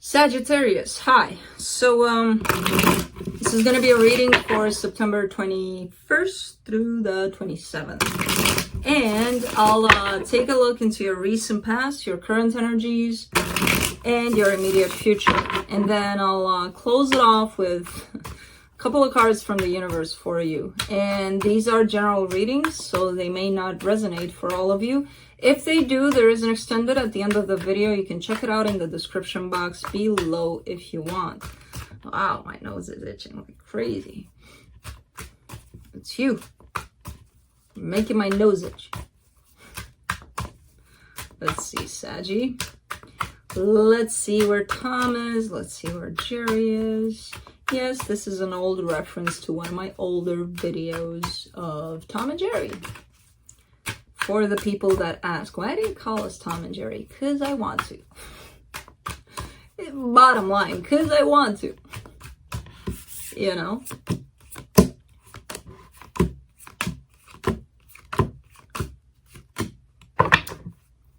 Sagittarius, hi. So this is going to be a reading for September 21st through the 27th. And I'll take a look into your recent past, your current energies, and your immediate future. And then I'll close it off with a couple of cards from the universe for you. And these are general readings, so they may not resonate for all of you. If they do, there is an extended at the end of the video. You can check it out in the description box below if you want. Wow, my nose is itching like crazy. It's you. You're making my nose itch. Let's see, Saggy. Let's see where Tom is. Let's see where Jerry is. Yes, this is an old reference to one of my older videos of Tom and Jerry. For the people that ask, why do you call us Tom and Jerry? Because I want to. Bottom line, because I want to. You know?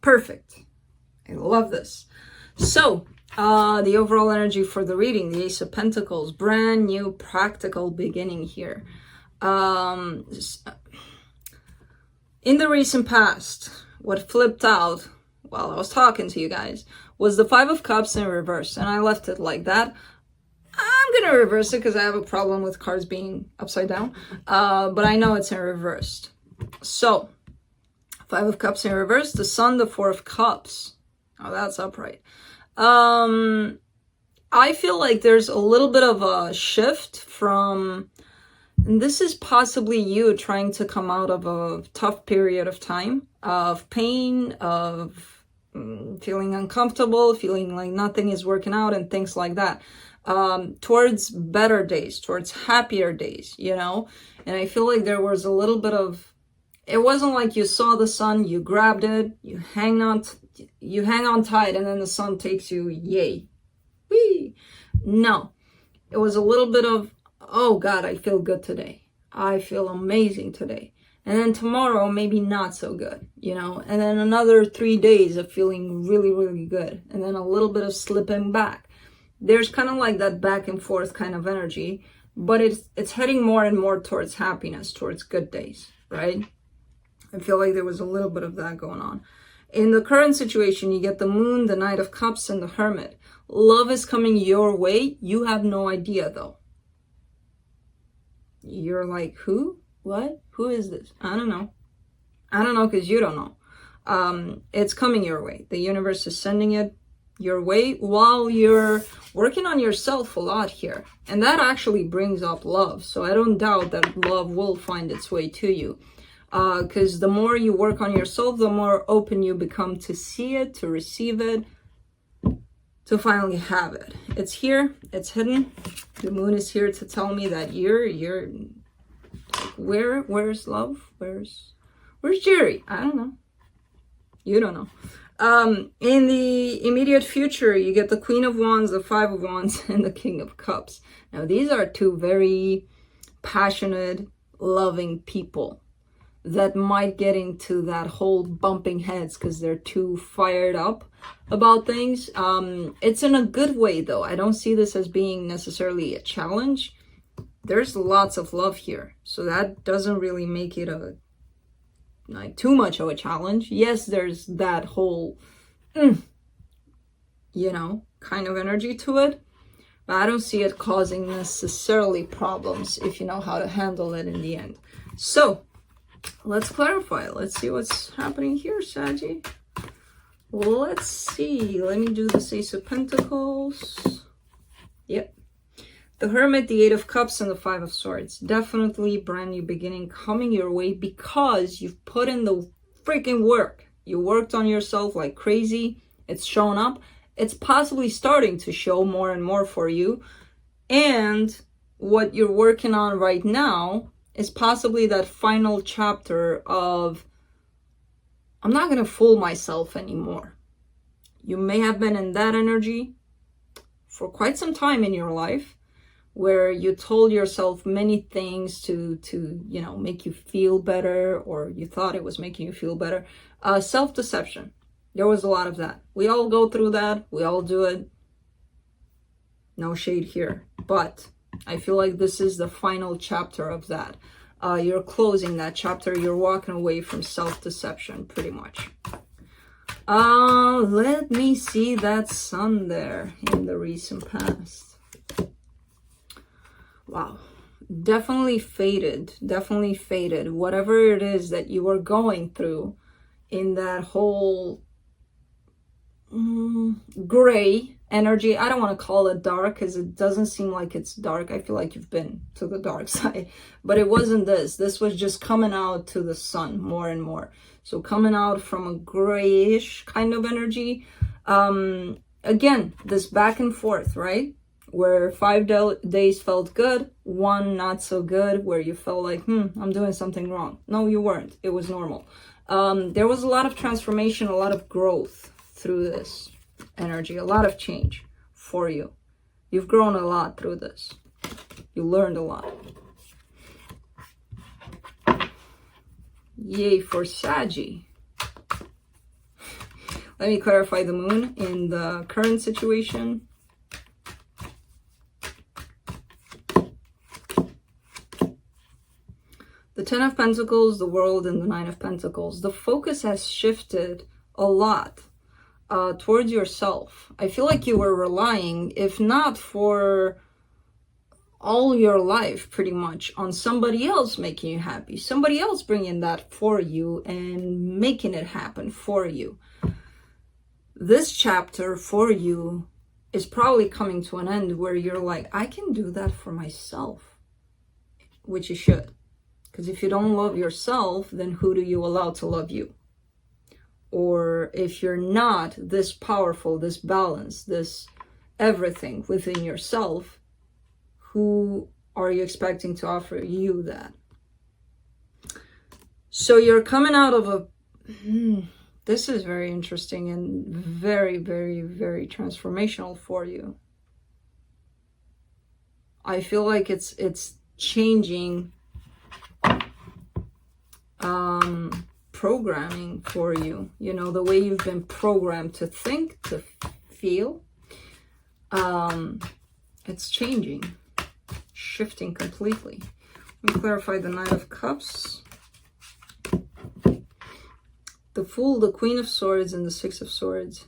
Perfect. I love this. So, the overall energy for the reading, the Ace of Pentacles, brand new practical beginning here. In the recent past, what flipped out while I was talking to you guys was the Five of Cups in reverse, and I left it like that. I'm gonna reverse it because I have a problem with cards being upside down, but I know it's in reversed. So, Five of Cups in reverse, the Sun, the Four of Cups. Oh, that's upright. I feel like there's a little bit of a shift from... And this is possibly you trying to come out of a tough period of time, of pain, of feeling uncomfortable, feeling like nothing is working out and things like that, towards better days, towards happier days, you know? And I feel like there was a little bit of, it wasn't like you saw the sun, you grabbed it, you hang on tight, and then the sun takes you, yay. Whee! No, it was a little bit of, oh God, I feel good today. I feel amazing today. And then tomorrow, maybe not so good, you know? And then another 3 days of feeling really, really good. And then a little bit of slipping back. There's kind of like that back and forth kind of energy, but it's heading more and more towards happiness, towards good days, right? I feel like there was a little bit of that going on. In the current situation, you get the Moon, the Knight of Cups, and the Hermit. Love is coming your way. You have no idea, though. You're like, who? What? Who is this? I don't know. I don't know because you don't know. It's coming your way. The universe is sending it your way while you're working on yourself a lot here. And that actually brings up love. So I don't doubt that love will find its way to you. Because the more you work on yourself, the more open you become to see it, to receive it, to finally have it. It's here, it's hidden. The moon is here to tell me that you're where's love? Where's Jerry? I don't know. You don't know. In the immediate future, you get the Queen of Wands, the Five of Wands, and the King of Cups. Now, these are two very passionate, loving people that might get into that whole bumping heads because they're too fired up about things. It's in a good way, though. I don't see this as being necessarily a challenge. There's lots of love here, so that doesn't really make it a too much of a challenge. Yes, there's that whole you know, kind of energy to it, but I don't see it causing necessarily problems if you know how to handle it in the end. So let's clarify. Let's see what's happening here, Saggy. Let's see. Let me do the Ace of Pentacles. Yep. The Hermit, the Eight of Cups, and the Five of Swords. Definitely brand new beginning coming your way because you've put in the freaking work. You worked on yourself like crazy. It's shown up. It's possibly starting to show more and more for you. And what you're working on right now is possibly that final chapter of, I'm not going to fool myself anymore. You may have been in that energy for quite some time in your life where you told yourself many things to you know, make you feel better, or you thought it was making you feel better. Self-deception. There was a lot of that. We all go through that. We all do it. No shade here. But I feel like this is the final chapter of that. You're closing that chapter. You're walking away from self-deception, pretty much. Let me see that sun there in the recent past. Wow. Definitely faded. Definitely faded. Whatever it is that you were going through in that whole gray energy. I don't want to call it dark because it doesn't seem like it's dark. I feel like you've been to the dark side, but it wasn't this. This was just coming out to the sun more and more. So coming out from a grayish kind of energy. Again, this back and forth, right? Where 5 days felt good, 1 not so good, where you felt like, I'm doing something wrong. No, you weren't. It was normal. There was a lot of transformation, a lot of growth through this energy, a lot of change for you. You've grown a lot through this. You learned a lot. Yay for Saggy. Let me clarify the moon in the current situation. The 10 of Pentacles, the World, and the 9 of Pentacles. The focus has shifted a lot towards yourself. I feel like you were relying, if not for all your life, pretty much, on somebody else making you happy. Somebody else bringing that for you and making it happen for you. This chapter for you is probably coming to an end where you're like, I can do that for myself. Which you should. Because if you don't love yourself, then who do you allow to love you? Or if you're not this powerful, this balanced, this everything within yourself, who are you expecting to offer you that? So you're coming out of a... this is very interesting and very, very, very transformational for you. I feel like it's changing programming for you, you know, the way you've been programmed to think, to feel. It's changing, shifting completely. Let me clarify the Knight of Cups, the Fool, the Queen of Swords, and the Six of Swords.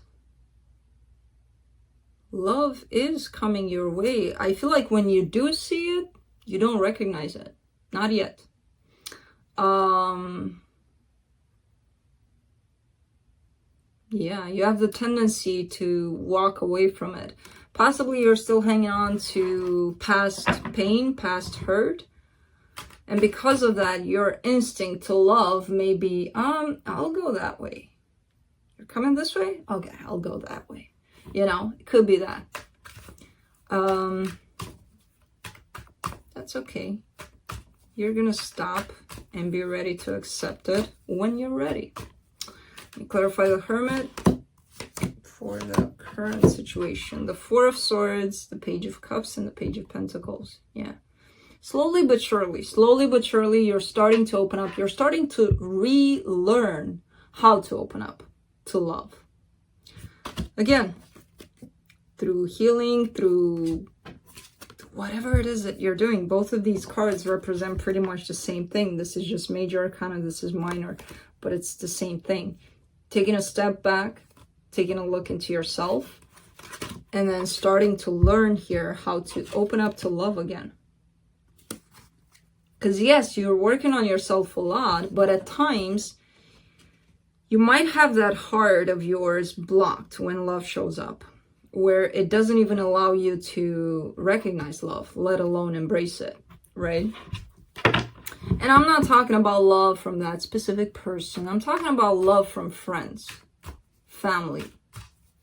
Love is coming your way. I feel like when you do see it, you don't recognize it. Not yet. Yeah, you have the tendency to walk away from it. Possibly you're still hanging on to past pain, past hurt. And because of that, your instinct to love may be, I'll go that way. You're coming this way? Okay, I'll go that way. You know, it could be that. That's okay. You're gonna stop and be ready to accept it when you're ready. Let me clarify the Hermit for the current situation. The Four of Swords, the Page of Cups, and the Page of Pentacles. Yeah. Slowly but surely, you're starting to open up. You're starting to relearn how to open up to love. Again, through healing, through whatever it is that you're doing. Both of these cards represent pretty much the same thing. This is just major arcana, this is minor, but it's the same thing. Taking a step back, taking a look into yourself, and then starting to learn here how to open up to love again. Because yes, you're working on yourself a lot, but at times you might have that heart of yours blocked when love shows up, where it doesn't even allow you to recognize love, let alone embrace it, right? And I'm not talking about love from that specific person. I'm talking about love from friends, family,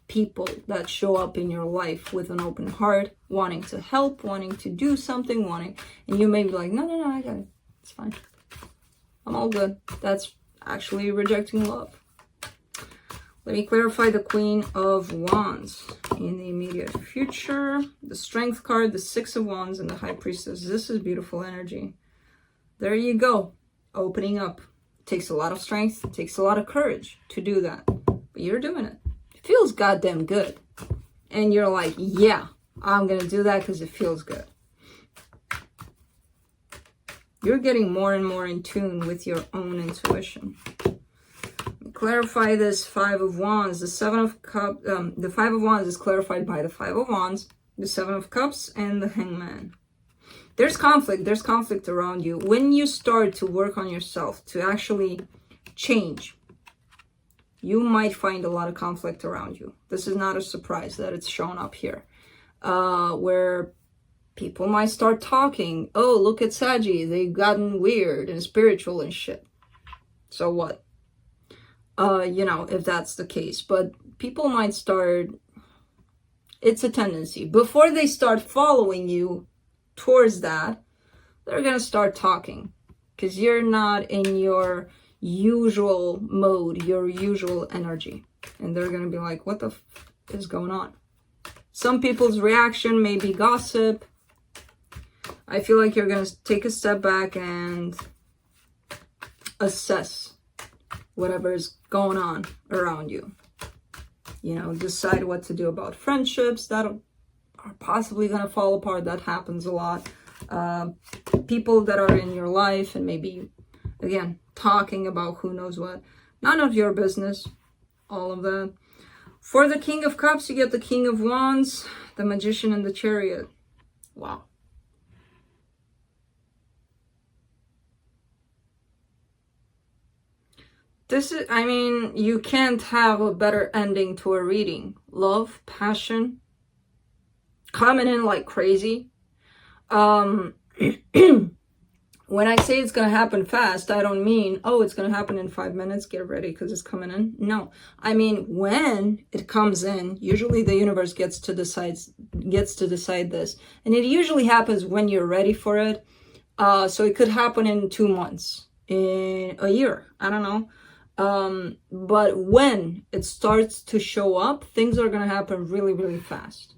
people that show up in your life with an open heart, wanting to help, wanting to do something, and you may be like, no, I got it. It's fine. I'm all good. That's actually rejecting love. Let me clarify the Queen of Wands in the immediate future. The Strength card, the Six of Wands, and the High Priestess. This is beautiful energy. There you go. Opening up. It takes a lot of strength. It takes a lot of courage to do that. But you're doing it. It feels goddamn good. And you're like, yeah, I'm gonna do that because it feels good. You're getting more and more in tune with your own intuition. Clarify this Five of Wands. The Seven of Cups, the Five of Wands is clarified by the Five of Wands, the Seven of Cups, and the Hangman. There's conflict around you. When you start to work on yourself, to actually change, you might find a lot of conflict around you. This is not a surprise that it's shown up here. Where people might start talking, oh, look at Saggy, they've gotten weird and spiritual and shit. So what? You know, if that's the case. But people might start, it's a tendency. Before they start following you towards that, they're going to start talking. Because you're not in your usual mode, your usual energy. And they're going to be like, what the f is going on? Some people's reaction may be gossip. I feel like you're going to take a step back and assess whatever is going on around you. You know, decide what to do about friendships that are possibly going to fall apart. That happens a lot. People that are in your life and maybe, again, talking about who knows what. None of your business. All of that. For the King of Cups, you get the King of Wands, the Magician, and the Chariot. Wow. This is, I mean, you can't have a better ending to a reading. Love, passion, coming in like crazy. When I say it's going to happen fast, I don't mean, oh, it's going to happen in 5 minutes, get ready because it's coming in. No, I mean, when it comes in, usually the universe gets to decide this. And it usually happens when you're ready for it. So it could happen in 2 months, in a year, I don't know. But when it starts to show up, things are going to happen really, really fast.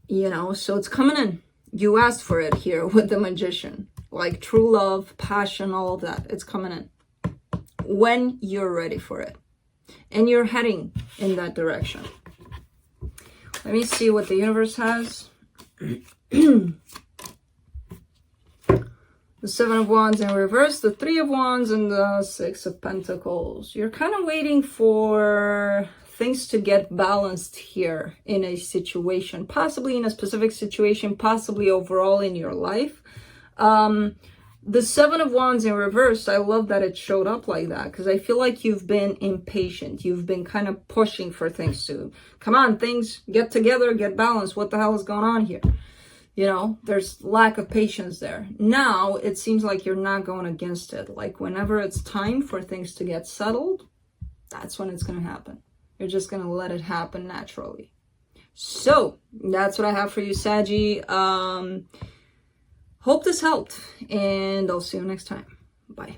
You know, so it's coming in. You asked for it here with the Magician. Like true love, passion, all of that. It's coming in. When you're ready for it. And you're heading in that direction. Let me see what the universe has. The Seven of Wands in reverse, the Three of Wands, and the Six of Pentacles. You're kind of waiting for things to get balanced here in a situation, possibly in a specific situation, possibly overall in your life. The Seven of Wands in reverse, I love that it showed up like that, because I feel like you've been impatient. You've been kind of pushing for things to, come on, things, get together, get balanced. What the hell is going on here? You know, there's lack of patience there. Now, it seems like you're not going against it. Like, whenever it's time for things to get settled, that's when it's going to happen. You're just going to let it happen naturally. So, that's what I have for you, Saggy. Hope this helped, and I'll see you next time. Bye.